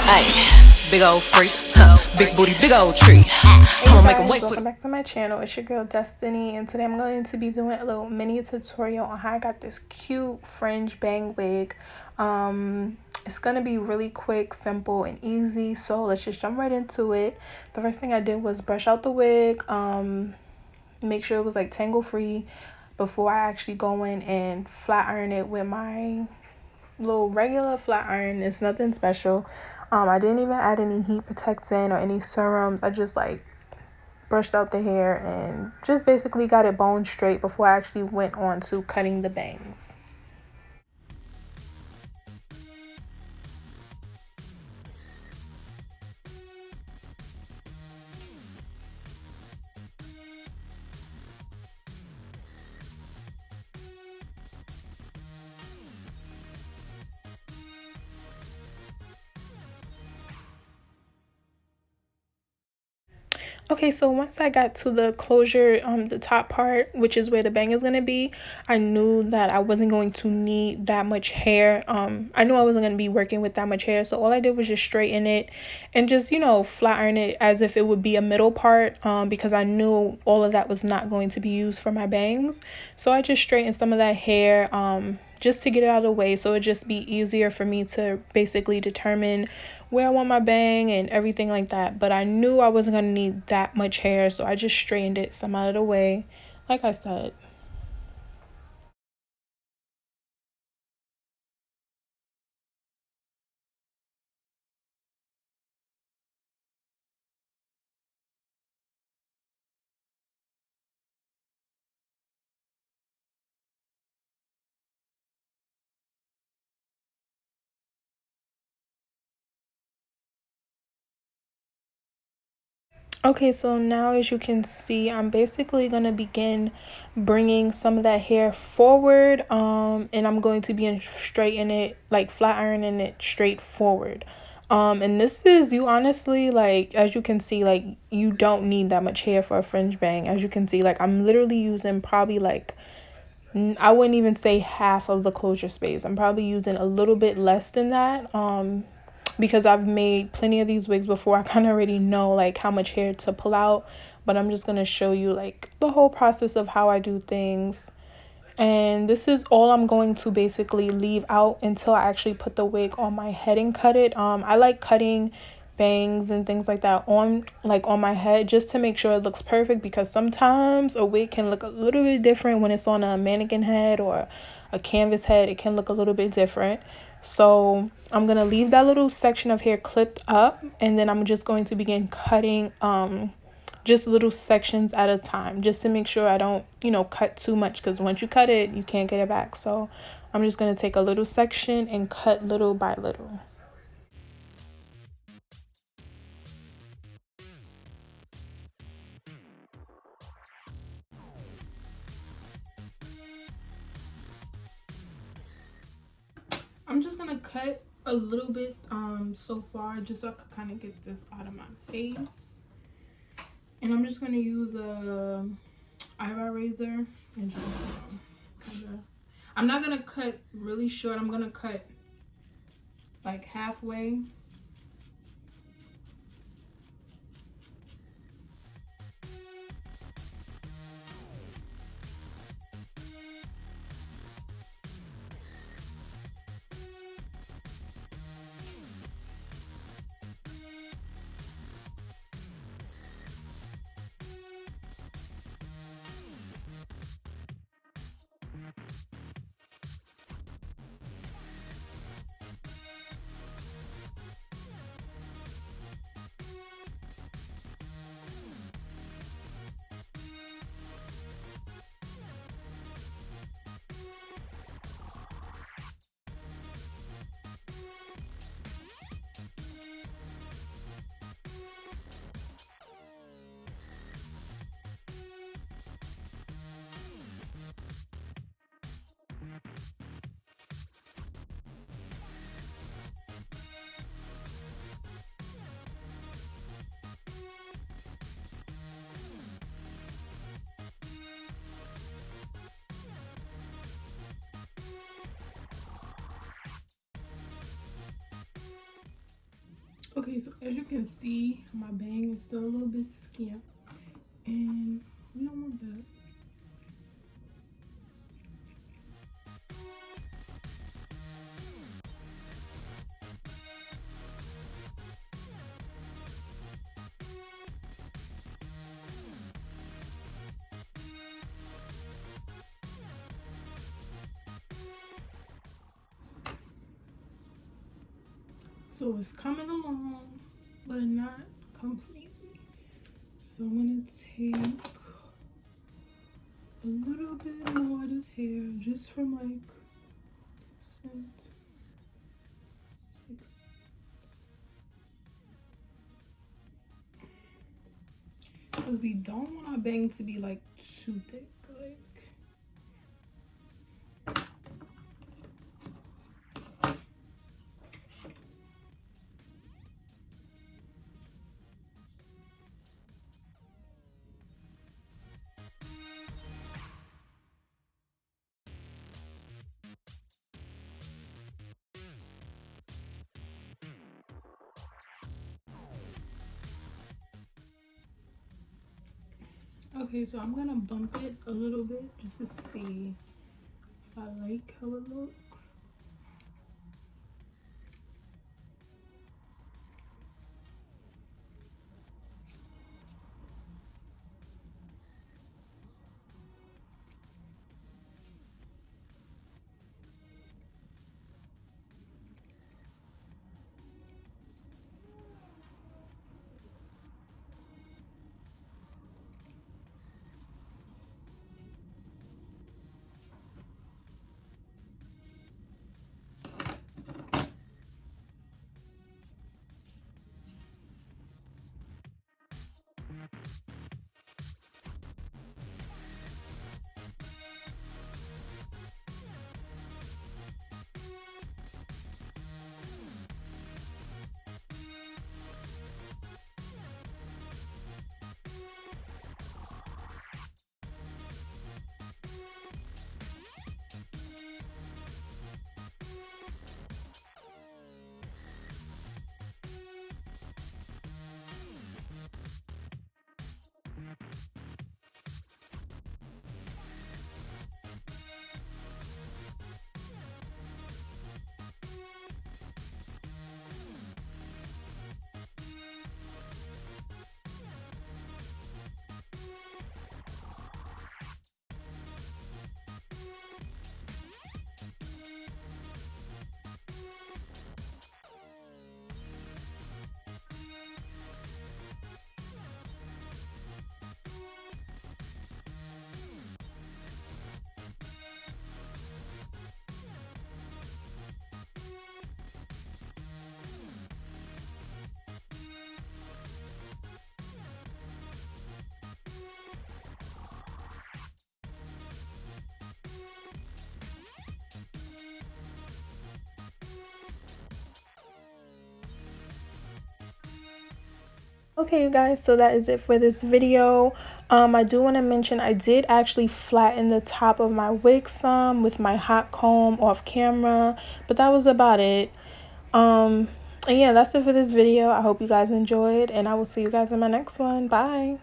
Ayy, big old freak, big booty, big old tree. I'ma make 'em wait. Welcome back to my channel. It's your girl Destiny, and today I'm going to be doing a little mini tutorial on how I got this cute fringe bang wig. It's gonna be really quick, simple, and easy, so let's just jump right into it. The first thing I did was brush out the wig, make sure it was like tangle free before I actually go in and flat iron it with my little regular flat iron. It's nothing special. I didn't even add any heat protectant or any serums. I just like brushed out the hair and just basically got it bone straight before I actually went on to cutting the bangs. Okay, so once I got to the closure, the top part, which is where the bang is gonna be, I knew that I wasn't going to need that much hair. I knew I wasn't gonna be working with that much hair, so all I did was just straighten it and just, you know, flat iron it as if it would be a middle part, because I knew all of that was not going to be used for my bangs. So I just straightened some of that hair, just to get it out of the way, so it'd just be easier for me to basically determine where I want my bang and everything like that. But I knew I wasn't gonna need that much hair, so I just straightened it some out of the way, like I said. Okay, so now as you can see, I'm basically going to begin bringing some of that hair forward, and I'm going to be straighten it, like flat ironing it straight forward. And this is, you honestly, like, as you can see, like, you don't need that much hair for a fringe bang. As you can see, like, I'm literally using probably like, I wouldn't even say half of the closure space. I'm probably using a little bit less than that. Because I've made plenty of these wigs before, I kind of already know like how much hair to pull out, but I'm just going to show you like the whole process of how I do things. And this is all I'm going to basically leave out until I actually put the wig on my head and cut it. I like cutting bangs and things like that on my head just to make sure it looks perfect, because sometimes a wig can look a little bit different when it's on a mannequin head or a canvas head. It can look a little bit different. So I'm gonna leave that little section of hair clipped up, and then I'm just going to begin cutting just little sections at a time, just to make sure I don't, you know, cut too much, because once you cut it, you can't get it back. So I'm just going to take a little section and cut little by little. I'm just going to cut a little bit so far, just so I can kind of get this out of my face. And I'm just going to use a eyebrow razor and just kind of, I'm not going to cut really short. I'm going to cut like halfway. Okay, so as you can see, my bang is still a little bit skimp, and we don't want that. So it's coming along, but not completely. So I'm gonna take a little bit more of this hair just from like since because we don't want our bang to be like too thick. Like okay, so I'm gonna bump it a little bit just to see if I like how it looks. Okay, you guys, so that is it for this video. I do want to mention I did actually flatten the top of my wig some with my hot comb off camera, but that was about it. And yeah, that's it for this video. I hope you guys enjoyed, and I will see you guys in my next one. Bye.